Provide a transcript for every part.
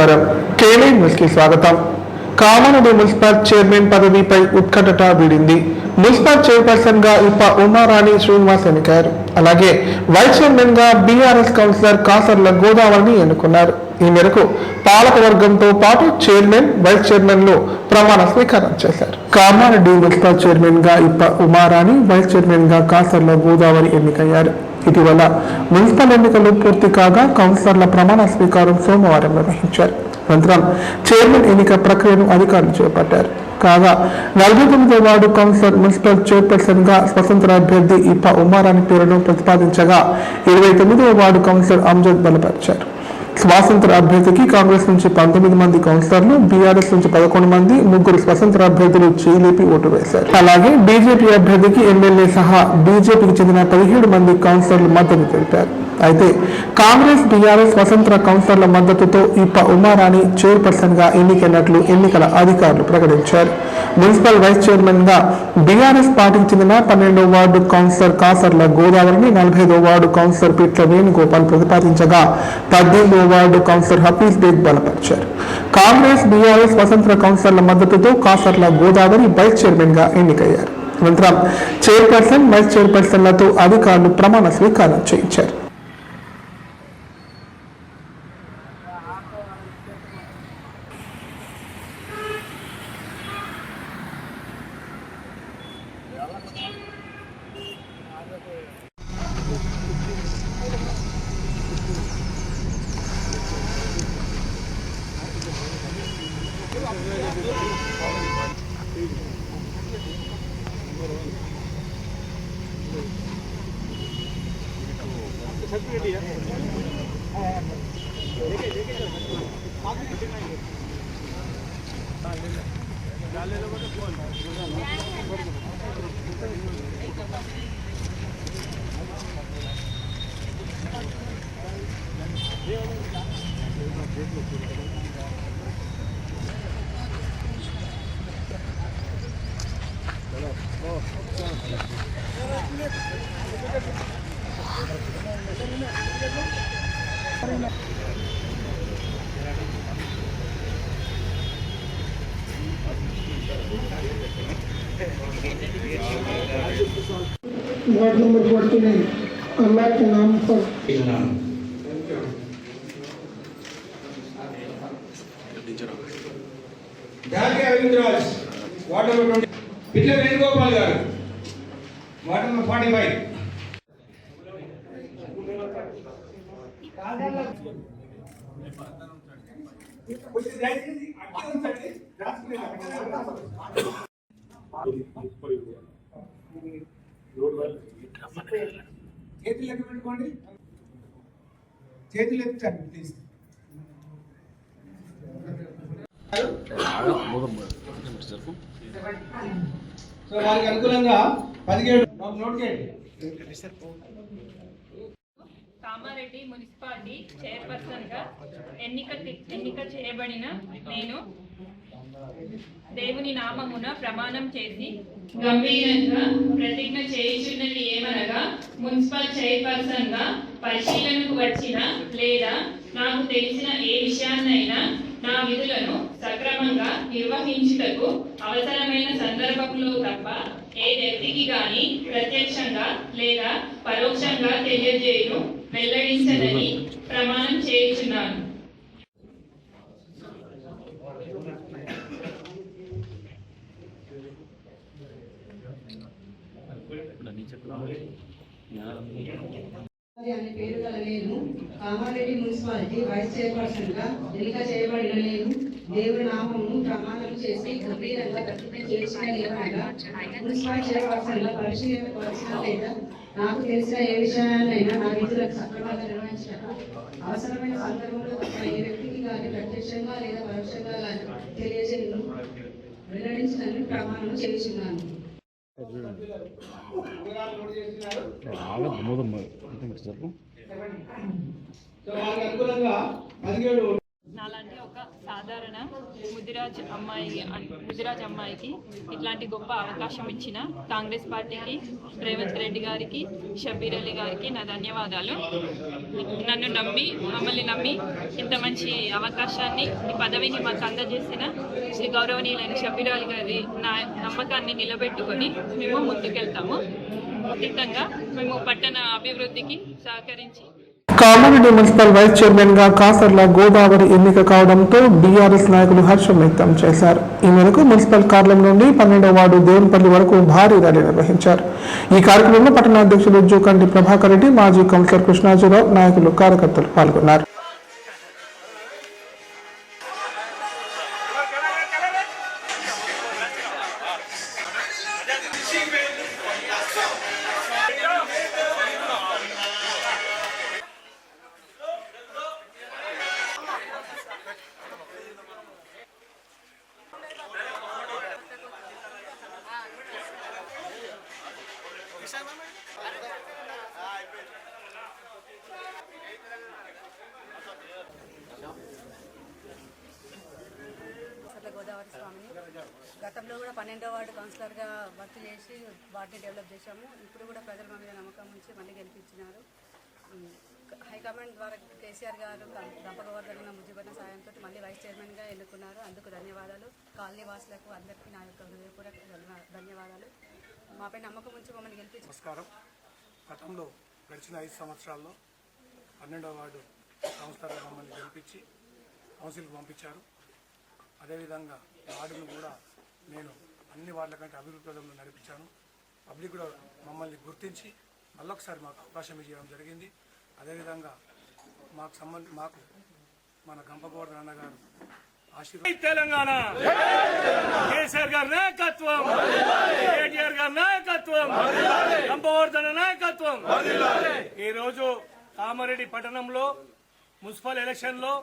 నమస్కారం. Cayley news కి స్వాగతం. కామారెడ్డి మున్సిపల్ చైర్మన్ పదవిపై ఉత్కంఠ వీడింది. మున్సిపల్ చైర్పర్సన్ గా ఉప ఉమారాణి శ్రీనివాస్ ఎన్నికయ్యారు. అలాగే వైస్ చైర్మన్ గా బీఆర్ఎస్ కౌన్సిలర్ కాసర్ల గోదావరిని ఎన్నుకున్నారు. ఈ మేరకు పాలకవర్గంతో పాటు చైర్మన్, వైస్ చైర్మన్లు ప్రమాణ స్వీకారం చేశారు. కామారెడ్డి మున్సిపల్ చైర్మన్ గా ఉప ఉమారాణి, వైస్ చైర్మన్ గా కాసర్ల గోదావరి ఎన్నికయ్యారు. ఇటీవల మున్సిపల్ ఎన్నికలు పూర్తి కాగా కౌన్సిలర్ల ప్రమాణ స్వీకారం సోమవారం నిర్వహించారు. అనంతరం చైర్మన్ ఎన్నిక ప్రక్రియను అధికారులు చేపట్టారు. కాగా 49వ వార్డు కౌన్సిలర్ మున్సిపల్ చైర్పర్సన్ గా స్వతంత్ర అభ్యర్థి ఇప్ప ఉమారాణి పేరును ప్రతిపాదించగా 29వ వార్డు కౌన్సిలర్ అమ్జద్ బలపరిచారు. స్వాతంత్ర అభ్యర్థికి కాంగ్రెస్ నుంచి 19 మంది కౌన్సిలర్లు, బీఆర్ఎస్ నుంచి 11 మంది, 3 స్వతంత్ర అభ్యర్థులు చేలేపి ఓటు వేశారు. అలాగే బీజేపీ అభ్యర్థికి ఎమ్మెల్యే సహా బీజేపీకి చెందిన 17 మంది కౌన్సిలర్లు మద్దతు తెలిపారు. అయితే కాంగ్రెస్, బీఆర్ఎస్ స్వతంత్ర కౌన్సిలర్ల మద్దతుతో ఇప్ప ఉమారాణి చైర్పర్సన్ గా ఎన్నికైనట్లు ఎన్నికల అధికారులు ప్రకటించారు. మున్సిపల్ వైస్ చైర్మన్ గా బీఆర్ఎస్ పార్టీకి చెందిన 12వ వార్డు కౌన్సిలర్ కాసర్ల గోదావరిని 45వ వార్డు కౌన్సిలర్ పిట్ల వేణుగోపాల్ ప్రతిపాదించగా 18వ వార్డు కౌన్సిలర్ హఫీజ్ బేగ్ బలపరిచారు. కాంగ్రెస్, బీఆర్ఎస్ స్వతంత్ర కౌన్సిలర్ల మద్దతుతో కాసర్ల గోదావరి వైస్ చైర్మన్ గా ఎన్నికయ్యారు. అనంతరం చైర్పర్సన్, వైస్ చైర్పర్సన్లతో అధికారులు ప్రమాణ స్వీకారం చేయించారు. वार्ड नंबर 49 अल्लाह के नाम पर रविंद्रराज वार्ड नंबर 20 पिछले वेणुगोपाल गारू वार्ड नंबर 45 చేతులు లెక్క పెట్టుకోండి, చేతులు ఎత్తండి ప్లీజ్. సో వారికి అనుకూలంగా 17 నోట్ చేయండి. కామారెడ్డి మున్సిపాలిటీ చైర్పర్సన్ గా ఎన్నిక చేయబడిన నేను దేవుని నామమున ప్రమాణం చేసి గంభీరంగా ప్రతిజ్ఞ చేయుచున్నది ఏమనగా, మున్సిపల్ చైర్పర్సన్ గా పరిశీలనకు వచ్చిన లేదా నాకు తెలిసిన ఏ విషయాన్నైనా నా విధులను సక్రమంగా నిర్వహించుటకు అవసరమైన సందర్భంలో తప్ప ఏ వ్యక్తికి గాని ప్రత్యక్షంగా లేదా పరోక్షంగా తెలియజేయను వెల్లడించదని ప్రమాణం చేయుచున్నాను. అనే పేరు గల నేను కామారెడ్డి మున్సిపాలిటీ వైస్ చైర్పర్సన్ గా ఎన్నిక చేయబడిన నేను దేవుని నామమును ప్రమాణం చేసి గంభీరంగా ప్రతిజ్ఞ చేసిన ఏమనగా, మున్సిపల్ చైర్పర్సన్ గా పరిశీలనకు వచ్చిన లేదా నాకు తెలిసిన ఏ విషయాన్నైనా నా విధులకు సక్రమంగా నిర్వహించడం అవసరమైన సందర్భంలో తప్ప ఏ వ్యక్తికి కానీ ప్రత్యక్షంగా లేదా పరోక్షంగా కానీ తెలియజేయను వెల్లడించినని ప్రమాణం చేస్తున్నాను. నాలాంటి ఒక సాధారణ ముదిరాజ్ అమ్మాయికి ఇట్లాంటి గొప్ప అవకాశం ఇచ్చిన కాంగ్రెస్ పార్టీకి, రేవంత్ రెడ్డి గారికి, షబ్బీర్ అలీ గారికి నా ధన్యవాదాలు. నన్ను నమ్మి మమ్మల్ని నమ్మి ఇంత మంచి అవకాశాన్ని ఈ పదవిని మాకు అందజేసిన శ్రీ గౌరవనీయులైన షబ్బీరాలు గారి నమ్మకాన్ని నిలబెట్టుకొని మేము ముందుకెళ్తాము. ఖచ్చితంగా మేము పట్టణ అభివృద్ధికి సహకరించి కామారెడ్డి మున్సిపల్ వైస్ చైర్మన్ గా కాసర్ల గోదావరి ఎన్నిక కావడంతో బీఆర్ఎస్ నాయకులు హర్షం వ్యక్తం చేశారు. ఈ మేరకు మున్సిపల్ కార్యాలయం నుండి 12వ వార్డు దేవునిపల్లి వరకు భారీ ర్యాలీ నిర్వహించారు. ఈ కార్యక్రమంలో పట్టణ అధ్యక్షులు జూకంటి ప్రభాకర్ రెడ్డి, మాజీ కౌన్సిలర్ కృష్ణాజీరావు, నాయకులు, కార్యకర్తలు పాల్గొన్నారు. గోదావరి స్వామిని గతంలో కూడా 12వ వార్డు కౌన్సిలర్గా వర్క్ చేసి వార్డుని డెవలప్ చేశాము. ఇప్పుడు కూడా ప్రజల మీద నమ్మకం ఉంచి మళ్ళీ గెలిపించినారు. హైకమాండ్ ద్వారా కేసీఆర్ గారు దంపగవర్ధన ముద్దుబడిన సాయంతో మళ్ళీ వైస్ చైర్మన్గా ఎన్నుకున్నారు. అందుకు ధన్యవాదాలు. కాలనీ వాసులకు అందరికీ నా యొక్క హృదయపూర్వక ధన్యవాదాలు. మాపై నమ్మకం ఉంచి మమ్మల్ని గెలిపించారు. నమస్కారం. గతంలో గడిచిన 5 సంవత్సరాల్లో 12వ వార్డు కౌన్సిలర్గా మమ్మల్ని గెలిపించి కౌన్సిల్కి పంపించారు. అదేవిధంగా వార్డును కూడా నేను అన్ని వార్డుల కంటే అభివృద్ధి పదంలో నడిపించాను. పబ్లిక్ కూడా మమ్మల్ని గుర్తించి మళ్ళొకసారి మాకు అవకాశం ఇవ్వడం జరిగింది. అదేవిధంగా మాకు మన గంపగోవర్ధన్ అన్న గారు ఆశీర్వాదం. తెలంగాణ కేసీఆర్ గారి నాయకత్వం, కేటీఆర్ గారి నాయకత్వం, గంపగోవర్ధన్ నాయకత్వం. ఈరోజు కామారెడ్డి పట్టణంలో మున్సిపల్ ఎలక్షన్లో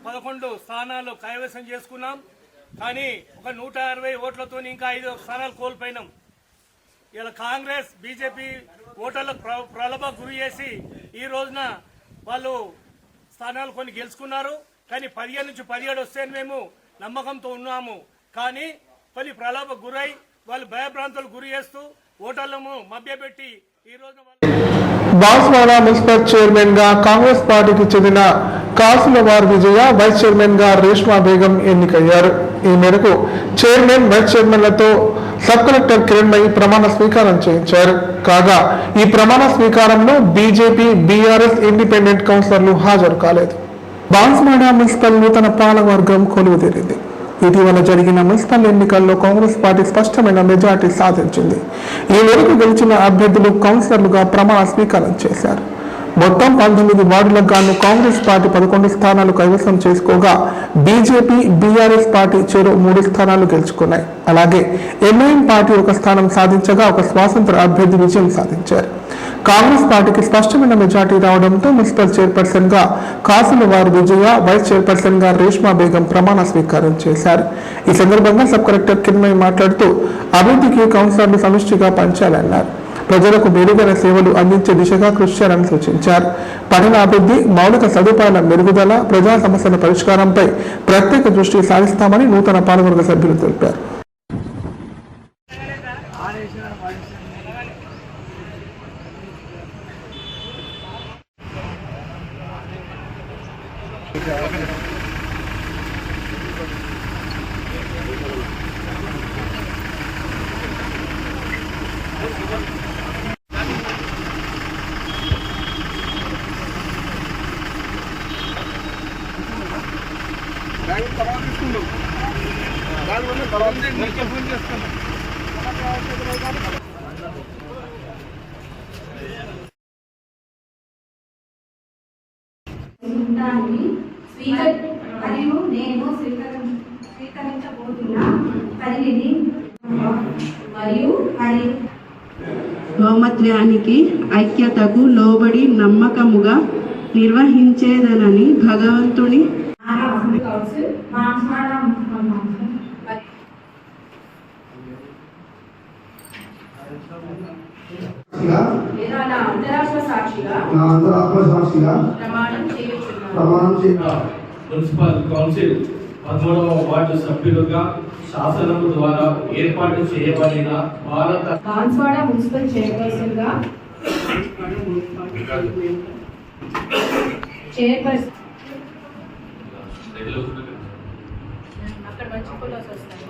11 స్థానాలు కైవసం చేసుకున్నాం. కానీ ఒక 160 ఓట్లతో ఇంకా 5 స్థానాలు కోల్పోయినాం. ఇలా కాంగ్రెస్ బీజేపీ ఓటర్లకు ప్రలోభ గురి చేసి ఈ రోజున వాళ్ళు స్థానాలు కొన్ని గెలుచుకున్నారు. కానీ 15 నుంచి 17 వస్తే మేము నమ్మకంతో ఉన్నాము. కానీ కొన్ని ప్రలోభ గురై వాళ్ళు భయభ్రాంతులు గురి చేస్తూ ఓటర్లను మభ్యపెట్టి ఈ రోజున బాన్స్వాడ మున్సిపల్ చైర్మన్ గా కాంగ్రెస్ పార్టీకి చెందిన కాసులవార్ విజయ, వైస్ చైర్మన్ గా రేష్మా బేగం ఎన్నికయ్యారు. ఈ మేరకు చైర్మన్, వైస్ చైర్మన్లతో సబ్ కలెక్టర్ కిరణ్మయి ప్రమాణ స్వీకారం చేయించారు. కాగా ఈ ప్రమాణ స్వీకారంలో బీజేపీ, బీఆర్ఎస్ ఇండిపెండెంట్ కౌన్సిలర్లు హాజరు కాలేదు. బాన్స్వాడ మున్సిపల్ నూతన పాలకవర్గం కొలువుదీరింది. ఇటీవల జరిగిన మున్సిపల్ ఎన్నికల్లో కాంగ్రెస్ పార్టీ స్పష్టమైన మెజార్టీ సాధించింది. ఈ మేరకు గెలిచిన అభ్యర్థులు కౌన్సిలర్లుగా ప్రమాణ స్వీకారం చేశారు. మొత్తం 19 వార్డులకు గాను కాంగ్రెస్ పార్టీ 11 స్థానాలు కైవసం చేసుకోగా బీజేపీ, బీఆర్ఎస్ పార్టీ చెరో 3 స్థానాలు గెలుచుకున్నాయి. అలాగే ఎంఐఎం పార్టీ 1 స్థానం సాధించగా ఒక స్వాతంత్ర అభ్యర్థి విజయం సాధించారు. కాంగ్రెస్ పార్టీకి స్పష్టమైన మెజార్టీ రావడంతో మున్సిపల్ చైర్పర్సన్ గా కాసులవార్ విజయ, వైస్ చైర్పర్సన్ గా రేష్మా బేగం ప్రమాణ స్వీకారం చేశారు. ఈ సందర్భంగా సబ్ కలెక్టర్ కిరణ్మయి మాట్లాడుతూ అభివృద్ధికి కౌన్సిలర్లు సమిష్టిగా పంచాలన్నారు. ప్రజలకు మెరుగైన సేవలు అందించే దిశగా కృషి చేయాలని సూచించారు. పట్టణాభివృద్ధి, మౌలిక సదుపాయాల మెరుగుదల, ప్రజా సమస్యల పరిష్కారంపై ప్రత్యేక దృష్టి సారిస్తామని నూతన పాలకవర్గ సభ్యులు తెలిపారు. మరియు నేను స్వీకరించబోతున్న పదవిని మరియు గౌమత్యానికి, ఐక్యతకు లోబడి నమ్మకముగా నిర్వహించేదనని భగవంతుని అంతరాష్ట్ర సాక్షిగా మున్సిపల్ కౌన్సిల్ 13వ వార్డు సభ్యులుగా శాసనం ద్వారా ఏర్పాటు చేయబడిన భారత బాన్స్వాడ మున్సిపల్ చైర్పర్సన్ గా చైర్పర్సన్ అక్కడ మంచి ఫోటోస్ వస్తాయి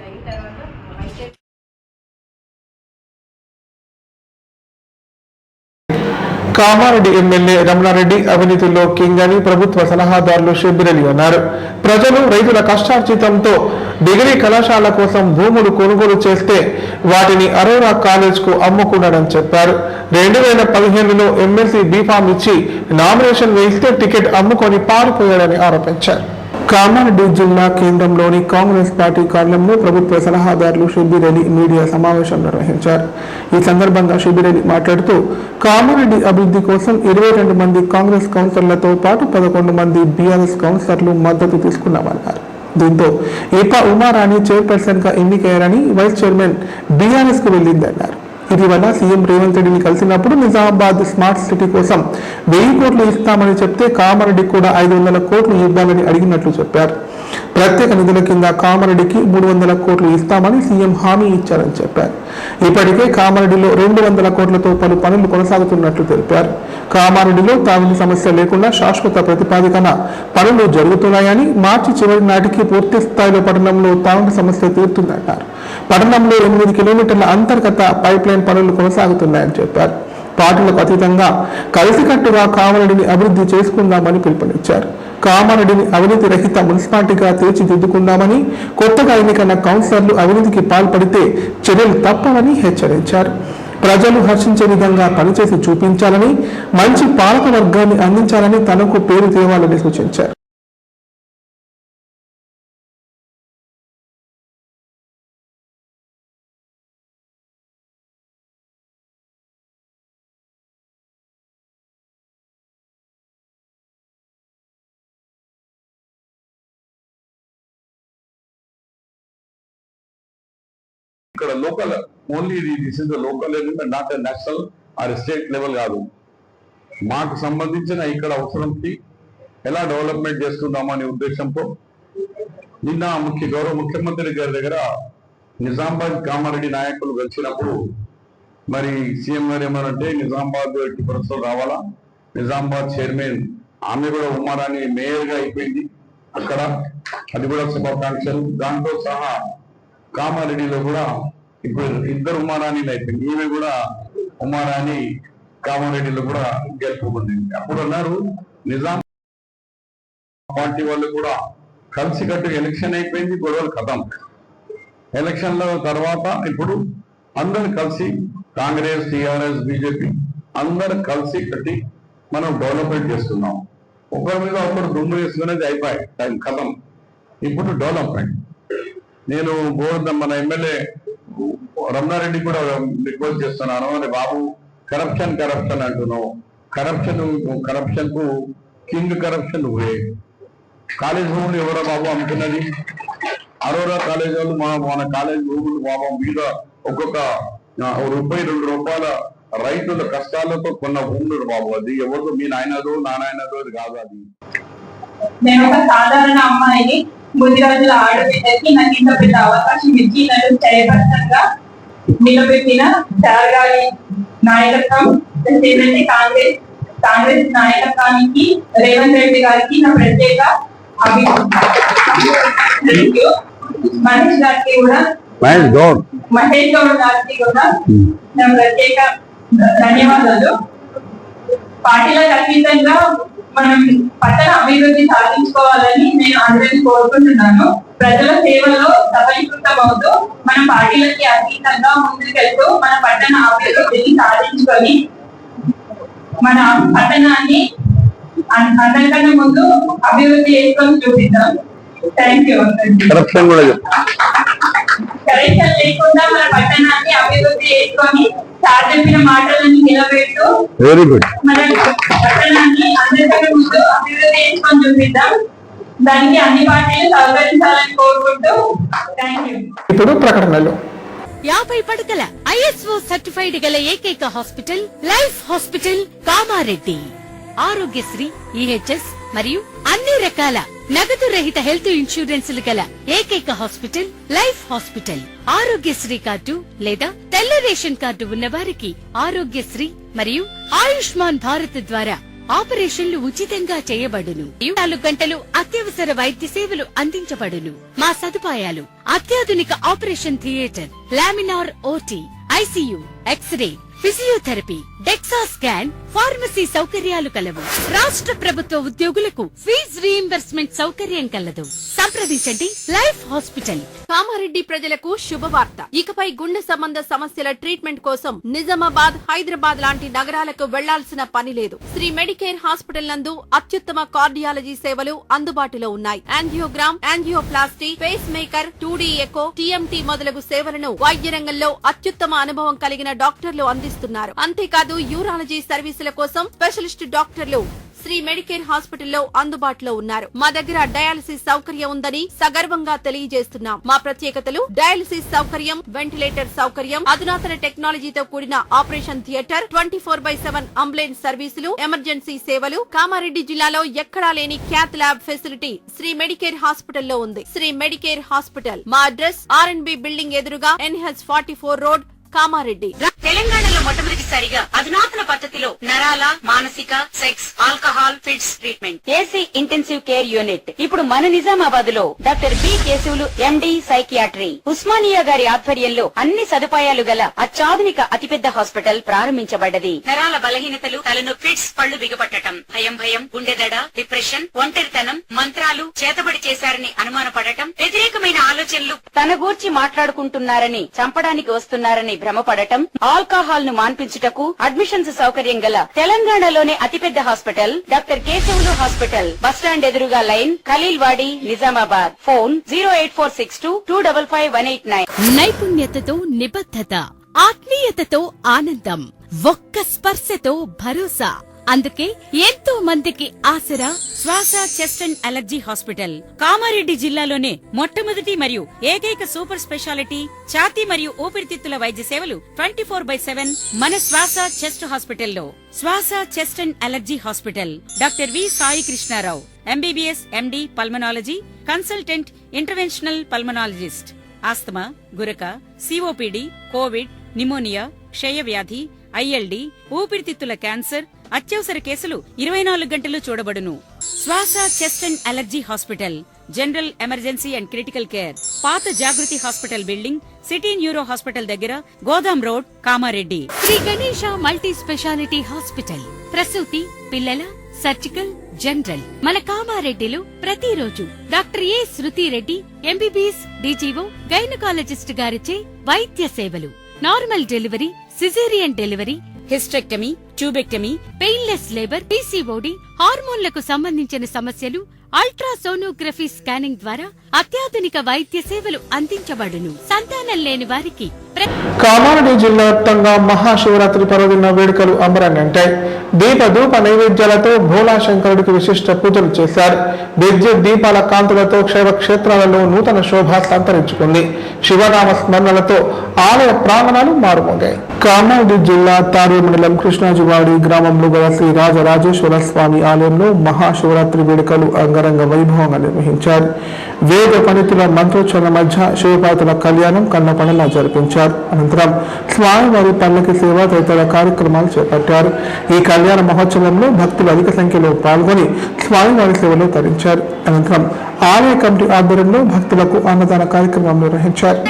అయిన తర్వాత vice chair Kamareddy MLA Ramanareddy అవినీతిలో కింగ్ అని ప్రభుత్వ సలహాదారులు షబ్బీర్ అలీ అన్నారు. ప్రజలు రైతుల కష్టార్జితంతో డిగ్రీ కళాశాల కోసం భూములు కొనుగోలు చేస్తే వాటిని అరోరా కాలేజ్ కు అమ్ముకున్నాడని చెప్పారు. 2015లో ఎమ్మెల్సీ బీఫామ్ ఇచ్చి నామినేషన్ వేస్తే టికెట్ అమ్ముకొని పారిపోయాడని ఆరోపించారు. కామారెడ్డి జిల్లా కేంద్రంలోని కాంగ్రెస్ పార్టీ కార్యాలయంలో ప్రభుత్వ సలహాదారులు షబ్బీర్ అలీ మీడియా సమావేశం నిర్వహించారు. ఈ సందర్భంగా షబ్బీర్ అలీ మాట్లాడుతూ కామారెడ్డి అభివృద్ధి కోసం 22 మంది కాంగ్రెస్ కౌన్సిలర్లతో పాటు 11 మంది బీఆర్ఎస్ కౌన్సిలర్లు మద్దతు తీసుకున్నామన్నారు. దీంతో ఇపా ఉమారాణి చైర్పర్సన్ గా ఎన్నికయ్యారని వైస్ చైర్మన్ బీఆర్ఎస్ కు వెళ్లిందన్నారు. ఇటీవల సీఎం రేవంత్ రెడ్డిని కలిసినప్పుడు నిజామాబాద్ స్మార్ట్ సిటీ కోసం 1000 కోట్లు ఇస్తామని చెప్తే కామారెడ్డికి కూడా 500 కోట్లు ఇవ్వాలని అడిగినట్లు చెప్పారు. ప్రత్యేక నిధుల కింద కామారెడ్డికి 300 కోట్లు ఇస్తామని సీఎం హామీ ఇచ్చారని చెప్పారు. ఇప్పటికే కామారెడ్డిలో 200 కోట్లతో పలు పనులు కొనసాగుతున్నట్లు తెలిపారు. కామారెడ్డిలో తాగునీటి సమస్య లేకుండా శాశ్వత ప్రతిపాదికన పనులు జరుగుతున్నాయని, మార్చి చివరి నాటికి పూర్తి స్థాయిలో పట్టణంలో తాగునీటి సమస్య తీరుతుందన్నారు. పట్టణంలో 8 కిలోమీటర్ల అంతర్గత పైప్ లైన్ పనులు కొనసాగుతున్నాయని చెప్పారు. పార్టీలకు అతీతంగా కలిసికట్టుగా కామారెడ్డిని అభివృద్ధి చేసుకుందామని పిలుపునిచ్చారు. కామారెడ్డిని అవినీతి రహిత మున్సిపాలిటీగా తీర్చిదిద్దుకుందామని, కొత్తగా ఎన్నికైన కౌన్సిలర్లు అవినీతికి పాల్పడితే చర్యలు తప్పవని హెచ్చరించారు. ప్రజలు హర్షించే విధంగా పనిచేసి చూపించాలని, మంచి పాలక వర్గాన్ని అందించాలని, తనకు పేరు తేవాలని సూచించారు. ఇక్కడ local only this is the local not national or state level కాదు. మాకు సంబంధించిన ఇక్కడ అవసరంకి ఎలా డెవలప్మెంట్ చేసుకుందామనే ఉద్దేశంతో నిన్న గౌరవ ముఖ్యమంత్రి గారి దగ్గర నిజామాబాద్ కామారెడ్డి నాయకులు కలిసినప్పుడు మరి సీఎం గారు ఏమన్నారంటే నిజామాబాద్ ఎట్టి పరిస్థితులు రావాలా, నిజామాబాద్ చైర్మన్ ఆమె కూడా ఉమారాణి మేయర్ గా అయిపోయింది అక్కడ, అది కూడా శుభాకాంక్షలు. దాంతో సహా కామారెడ్డిలో కూడా ఇప్పుడు 2 ఉమారాణీలు అయిపోయింది. ఈమె కూడా ఉమారాణి కామారెడ్డిలో కూడా గెలుపుకుంది. అప్పుడు అన్నారు నిజాం పార్టీ వాళ్ళు కూడా కలిసికట్టు ఎలక్షన్ అయిపోయింది, గొడవలు కథం. ఎలక్షన్ల తర్వాత ఇప్పుడు అందరు కలిసి కాంగ్రెస్, టీఆర్ఎస్, బీజేపీ అందరు కలిసి కట్టి మనం డెవలప్మెంట్ చేస్తున్నాం. ఒకరి మీద ఒకరు దుమ్ము వేసుకునేది అయిపోయి టైం కథం. ఇప్పుడు డెవలప్మెంట్ నేను మన ఎమ్మెల్యే రమణారెడ్డి కూడా రిక్వెస్ట్ చేస్తున్నాను. అరే బాబు, కరప్షన్ అంటున్నావు, కరప్షన్ కు కింగ్ కరప్షన్ నువ్వే. కాలేజ్ భూములు ఎవరో బాబు అమ్ముతున్నది? అరోరా కాలేజ్ వాళ్ళు మన కాలేజ్ భూములు బాబు మీద ఒక్కొక్క ₹2 రైతుల కష్టాలతో కొన్న భూములు బాబు. అది ఎవరు మీ నాయనదో నా నాయనదో అది కాదు. అది నేను ఒక సాధారణ అమ్మాయిని, 3 రోజుల ఆడబిడ్డకి నాకు ఇంత పెద్ద అవకాశం ఇచ్చి నన్ను చైర్పర్సన్ గా నిలబెట్టిన సార్గారి నాయకత్వం, కాంగ్రెస్ నాయకత్వానికి రేవంత్ రెడ్డి గారికి నా ప్రత్యేక మహేష్ గారికి కూడా మహేష్ గౌడ్ గారికి కూడా నా ప్రత్యేక ధన్యవాదాలు. పార్టీలకు అతీతంగా మనం పట్టణ అభివృద్ధి సాధించుకోవాలని నేను అందరినీ కోరుకుంటున్నాను. ప్రజల సేవలో సఫలీకృతమవుతూ మన పార్టీలకి అతీతంగా ముందుకెళ్తూ మన పట్టణ అభివృద్ధిని సాధించుకొని మన పట్టణాన్ని అందరికన్నా ముందు అభివృద్ధి చేసుకొని చూపిద్దాం. Thank you. కరప్షన్ లేకుండా మన పట్టణాన్ని అభివృద్ధి చేసుకొని సార్ చెప్పిన మాటలను నిలబెడుతూ మన పట్టణాన్ని అందరికన్నా ముందు అభివృద్ధి చేసుకొని చూపిద్దాం. దానికి అన్ని పార్టీలు సహకరించాలని కోరుకుంటూ థ్యాంక్ యూ. ఇప్పుడు ప్రకటనలు. 50 పడకల ISO సర్టిఫైడ్ గల ఏకైక hospital life hospital Kamareddy. Aarogyasri, EHS మరియు అన్ని రకాల నగదు రహిత హెల్త్ ఇన్సూరెన్సులు గల ఏకైక hospital life hospital. Aarogyasri card లేదా తెల్ల రేషన్ కార్డు ఉన్న వారికి ఆరోగ్యశ్రీ మరియు ఆయుష్మాన్ భారత్ ద్వారా ఆపరేషన్లు ఉచితంగా చేయబడును. 24 గంటలు అత్యవసర వైద్య సేవలు అందించబడును. మా సదుపాయాలు: అత్యాధునిక operation theatre, laminar OT, ICU, X ray, physiotherapy, DEXA scan, pharmacy సౌకర్యాలు కలవు. రాష్ట్ర ప్రభుత్వ ఉద్యోగులకు ఫీజు రీయింబర్స్మెంట్ సౌకర్యం కలదు. సంప్రదించండి లైఫ్ హాస్పిటల్. కామారెడ్డి ప్రజలకు శుభవార్త. ఇకపై గుండె సంబంధ సమస్యల ట్రీట్మెంట్ కోసం నిజామాబాద్, హైదరాబాద్ లాంటి నగరాలకు వెళ్లాల్సిన పని లేదు. శ్రీ మెడికేర్ హాస్పిటల్ నందు అత్యుత్తమ కార్డియాలజీ సేవలు అందుబాటులో ఉన్నాయి. Angiogram, angioplasty, pacemaker, 2D echo, TMT మొదలగు సేవలను వైద్య రంగంలో అత్యుత్తమ అనుభవం కలిగిన డాక్టర్లు అందిస్తున్నారు. అంతేకాదు యూరాలజీ సర్వీసుల కోసం స్పెషలిస్ట్ డాక్టర్లు శ్రీ మెడికేర్ హాస్పిటల్లో అందుబాటులో ఉన్నారు. మా దగ్గర డయాలసిస్ సౌకర్యం ఉందని సగర్వంగా తెలియజేస్తున్నాం. మా ప్రత్యేకతలు: డయాలసిస్ సౌకర్యం, వెంటిలేటర్ సౌకర్యం, అధునాతన టెక్నాలజీతో కూడిన ఆపరేషన్ థియేటర్, 24/7 అంబులెన్స్ సర్వీసులు, ఎమర్జెన్సీ సేవలు. కామారెడ్డి జిల్లాలో ఎక్కడా లేని cath lab facility Shri medicare హాస్పిటల్లో ఉంది. Shri medicare hospital. మా అడ్రస్ R&B బిల్డింగ్ ఎదురుగా NH44 రోడ్, కామారెడ్డి. తెలంగాణలో మొట్టమొదటిసారిగా అధునాతన పద్ధతిలో నరాల, మానసిక, sex, alcohol, fits treatment, AC intensive care unit ఇప్పుడు మన నిజామాబాద్ లో doctor B Keshavulu MD psychiatry, Osmania గారి ఆధ్వర్యంలో అన్ని సదుపాయాలు గల అత్యాధునిక అతిపెద్ద హాస్పిటల్ ప్రారంభించబడ్డది. నరాల బలహీనతలు, తలనొప్పి, ఫిట్స్, పళ్లు బిగపట్టడం, భయం, గుండెదడ, డిప్రెషన్, ఒంటరితనం, మంత్రాలు చేతబడి చేశారని అనుమానపడటం, వ్యతిరేకమైన ఆలోచనలు, తన గూర్చి మాట్లాడుకుంటున్నారని, చంపడానికి వస్తున్నారని భ్రమపడటం, ఆల్కహాల్ ను మాన్పించుటకు అడ్మిషన్స్ సౌకర్యం గల తెలంగాణలోనే అతిపెద్ద hospital doctor Keshavulu hospital. Bus stand ఎదురుగా లైన్, ఖలీల్వాడి, నిజామాబాద్. ఫోన్ 08462255189. నైపుణ్యతతో నిబద్ధత, ఆత్మీయతతో ఆనందం, ఒక్క స్పర్శతో భరోసా. అందుకే ఎంతో మందికి ఆసరా శ్వాస, chest and allergy hospital. Kamareddy జిల్లాలోనే మొట్టమొదటి మరియు ఏకైక సూపర్ స్పెషాలిటీ ఛాతీ మరియు ఊపిరితిత్తుల వైద్య సేవలు 24/7 మన శ్వాస చెస్ట్ హాస్పిటల్లో. Swasa, chest and allergy hospital. Doctor V Sai Krishnarao, MBBS MD pulmonology, consultant, interventional pulmonologist. Asthma, గురక, COPD, కోవిడ్, నిమోనియా, క్షయవ్యాధి, ILD, ఊపిరితిత్తుల క్యాన్సర్, అత్యవసర కేసులు 24 గంటలు చూడబడును. Swasa, chest and allergy hospital. General, emergency and critical care. పాత Jagruthi hospital building, city neuro hospital దగ్గర, Godam road, Kamareddy. Sri Ganesha multi speciality hospital. ప్రసూతి, పిల్లల, సర్జికల్, జనరల్. మన కామారెడ్డిలో ప్రతిరోజు doctor A Shruthi Reddy MBBS DGO gynaecologist గారిచే వైద్య సేవలు. Normal delivery, caesarean delivery, hysterectomy, tubectomy, painless labour, PCOD, హార్మోన్లకు సంబంధించిన సమస్యలు, అల్ట్రాసోనోగ్రఫీ స్కానింగ్ ద్వారా అత్యాధునిక వైద్య సేవలు అందించబడును. సంతానం లేని వారికి కామారెడ్డి జిల్లా వ్యాప్తంగా మహాశివరాత్రి పర్వదిన వేడుకలు అంబరాన్నంటాయి. దీపధూప నైవేద్యాలతో భోలా శంకరుడికి విశిష్ట పూజలు చేశారు. విద్యుత్ దీపాల కాంతులతో శైవ క్షేత్రాలలో నూతన శోభ సంతరించుకుంది. శివనామ స్మరణలతో ఆలయ ప్రాంగణాలు మారుమోగాయి. కామారెడ్డి జిల్లా తారే మండలం కృష్ణాజువాడి గ్రామంలో గల శ్రీ రాజరాజేశ్వర స్వామి ఆలయంలో మహాశివరాత్రి వేడుకలు అంగరంగ వైభవంగా నిర్వహించారు. వేద పండితుల మంత్రోచ్చరణ మధ్య శివపార్వతుల కళ్యాణం కన్నపండలా జరిపించారు. అనంతరం స్వామివారి పల్లకి సేవ తదితర కార్యక్రమాలు చేపట్టారు. ఈ కళ్యాణ మహోత్సవంలో భక్తులు అధిక సంఖ్యలో పాల్గొని స్వామివారి సేవలో తరించారు. అనంతరం ఆలయ కమిటీ ఆధ్వర్యంలో భక్తులకు అన్నదాన కార్యక్రమం నిర్వహించారు.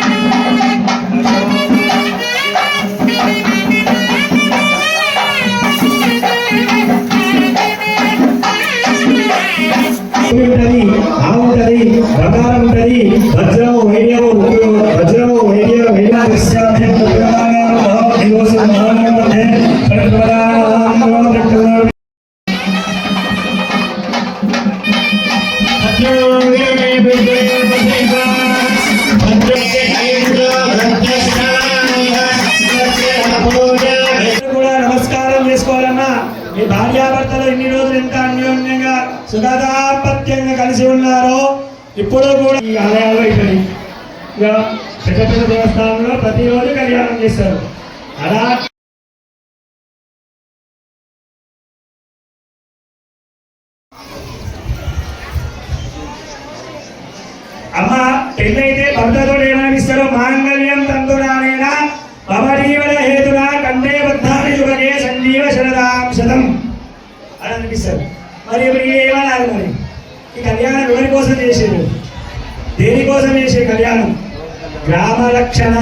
నమస్కారం చేసుకోవాలన్నా మీ భార్యాభర్తలు ఇన్ని రోజులు ఎంత అన్యోన్యంగా సుఖదాంపత్యంగా కలిసి ఉన్నారో ఇప్పుడు కూడా ఈ ఆలయాల్లో ఇక్కడి పెద్ద పెద్ద దేవస్థానంలో ప్రతిరోజు కళ్యాణం చేస్తారు. అలా అమ్మ పెళ్ళైతే భర్తతో ఏమనిస్తారో మాంగళ్యం తంతురానేనా భవజీవన హేతునా కంఠే బద్ధాని యువకే సంజీవ శరదాం శతం. అనిపిస్తుంది. మరి ఇప్పుడు ఏమన్నారు మరి ఈ కళ్యాణం ఎవరి కోసం చేసేది, దేనికోసం చేసే కళ్యాణం? గ్రామ రక్షణ,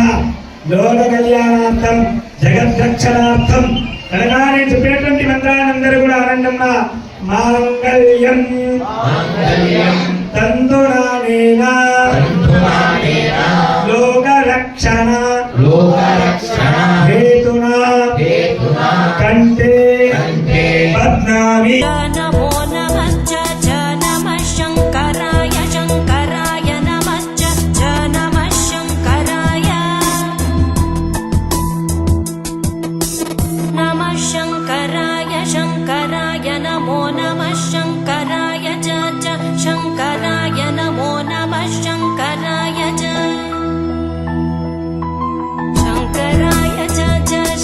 లోక కళ్యాణార్థం, జగద్రక్షణార్థం కనుక నేను చెప్పినటువంటి మంత్రాన్ని అందరూ కూడా ఆనందమ్మ. మాంగళ్యం తంతునానేన లోక రక్షణ హేతునా కంటే పద్నామి. నమో నమశ్చ నమః శంకరాయ శంకరాయ నమశ్చ నమః శంకరాయ నమః శంకరాయ శంకరాయ నమో నమః శంకరాయ శంకరాయ నమో నమః శంకరాయ శంకరాయ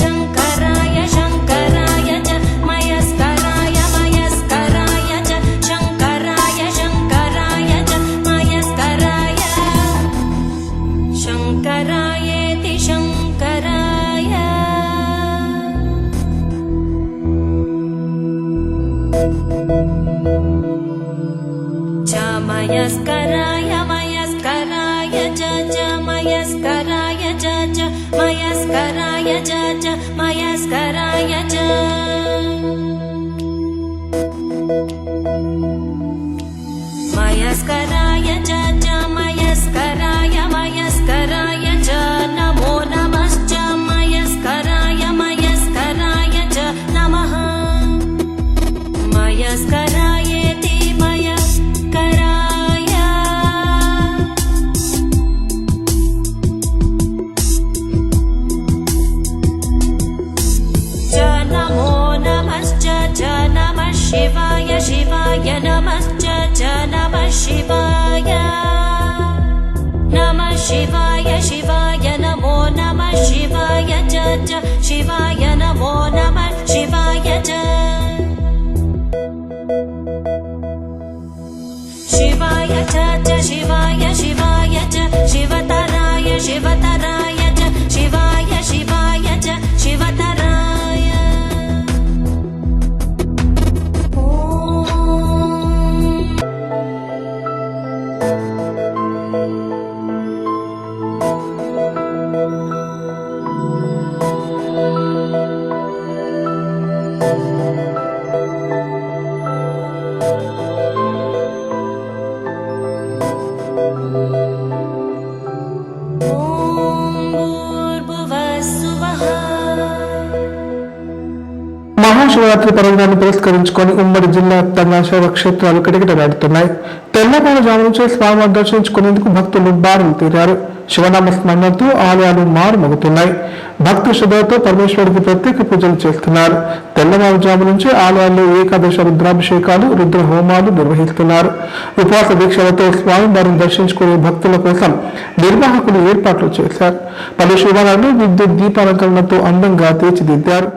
శంకరాయ శంకరాయ మయస్కరాయ మయస్కరాయ శంకరాయ శంకరాయ మయస్కరాయ శంకరాయేతి శంకరాయ మయస్కరాయ మయస్కరాయ మయస్కరాయ మయస్కరాయ మయస్కరాయ మయస్కరాయ మయస్కరాయ మయస్కరాయ నమో నమశ్చ మయస్కరాయ మయస్కరాయ నమః మయస్కరాయేతి మయస్కరాయ నమో నమశ్చ నమః శివాయ శివాయ నమశ్చ నమః శివాయ నమః శివాయ శివాయ నమో నమః శివాయ శివాయ నమో నమః శివాయ శివాయ శివాయ శివాయ శివతరాయ శివతరాయ శివాయ శివాయ శివతరాయ మహాశివరాత్రి పర్వదినాన్ని పురస్కరించుకొని ఉమ్మడి జిల్లా వ్యాప్తంగా శైవక్షేత్రాలు కిటకిటలాడుతున్నాయి. తెల్లవారుజాము నుంచే స్వామివారిని దర్శించుకునేందుకు భక్తులు బారులు తీరారు. శివనామ స్మరణతో ఆలయాలు మారుమోగుతున్నాయి. భక్తి శ్రద్ధలతో పరమేశ్వరుడికి ప్రత్యేక పూజలు చేస్తున్నారు. తెల్లవారుజాము నుంచే ఆలయాల్లో ఏకాదశ రుద్రాభిషేకాలు, రుద్ర హోమాలు నిర్వహిస్తున్నారు. ఉపవాస దీక్షలతో స్వామివారిని దర్శించుకునే భక్తుల కోసం నిర్వాహకులు ఏర్పాట్లు చేశారు. పలు శివాలయాలు విద్యుత్ దీపాలంకరణతో అందంగా తీర్చిదిద్దారు.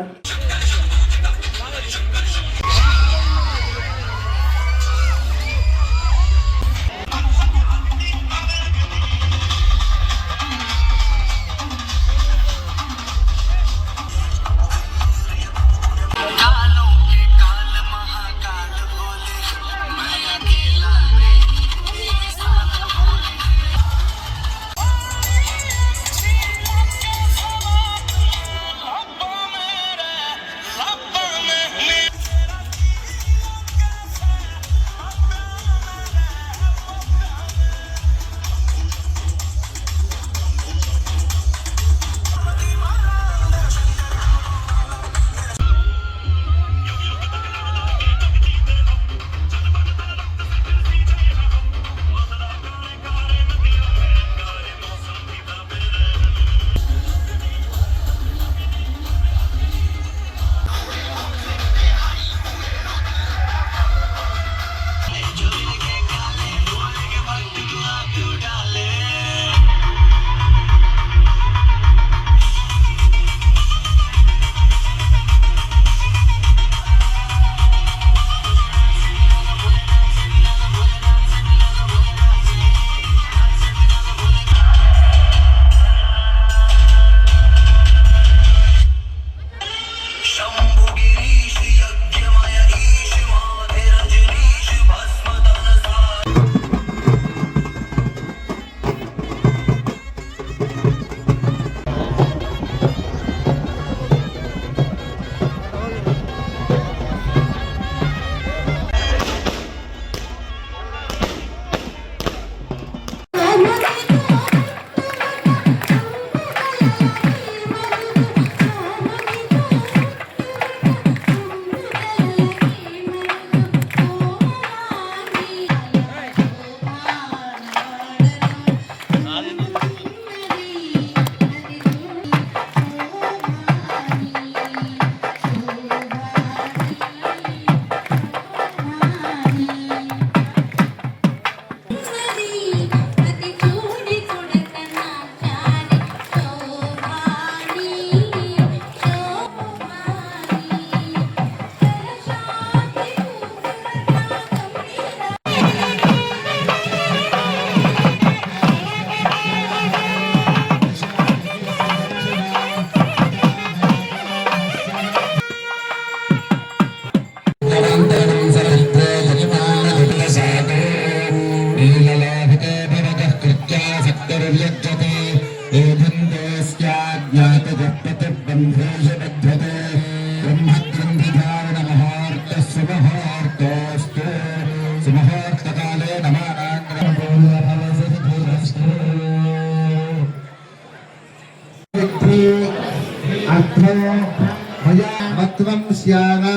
మయా మత్వంశ్యానా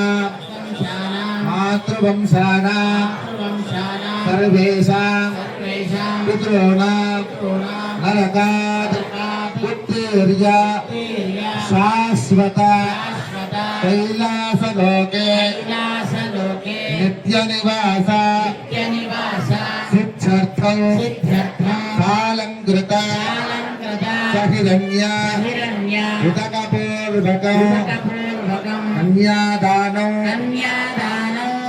మాతృవంశానా సర్వేషాం పితॄణాం నరకాత్ ఉత్తీర్య శాశ్వత కైలాసలోకే నిత్యనివాస సిద్ధ్యర్థం కాలంకృత సహిరణ్య ఉదకపూర్వకం కన్యాదానం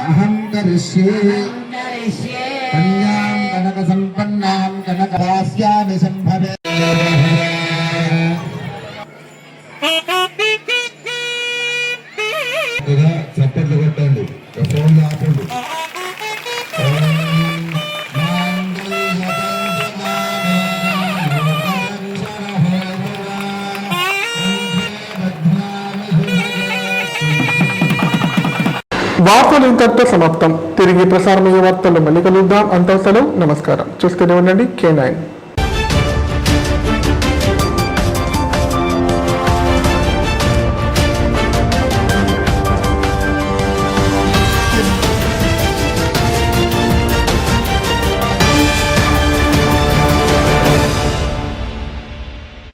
అహం కరిష్యే కన్యాం కనక సంపన్నాం కనక దాస్యామి సంభవే చప్పట్లు కొట్టండి ఫోన్ ఆపండి వార్తలు ఇంతటితో సమాప్తం. తిరిగి ప్రసారమయ్యే వార్తలు మళ్ళీ కలుద్దాం. అంతవరకు నమస్కారం. చూస్తూనే ఉండండి K9.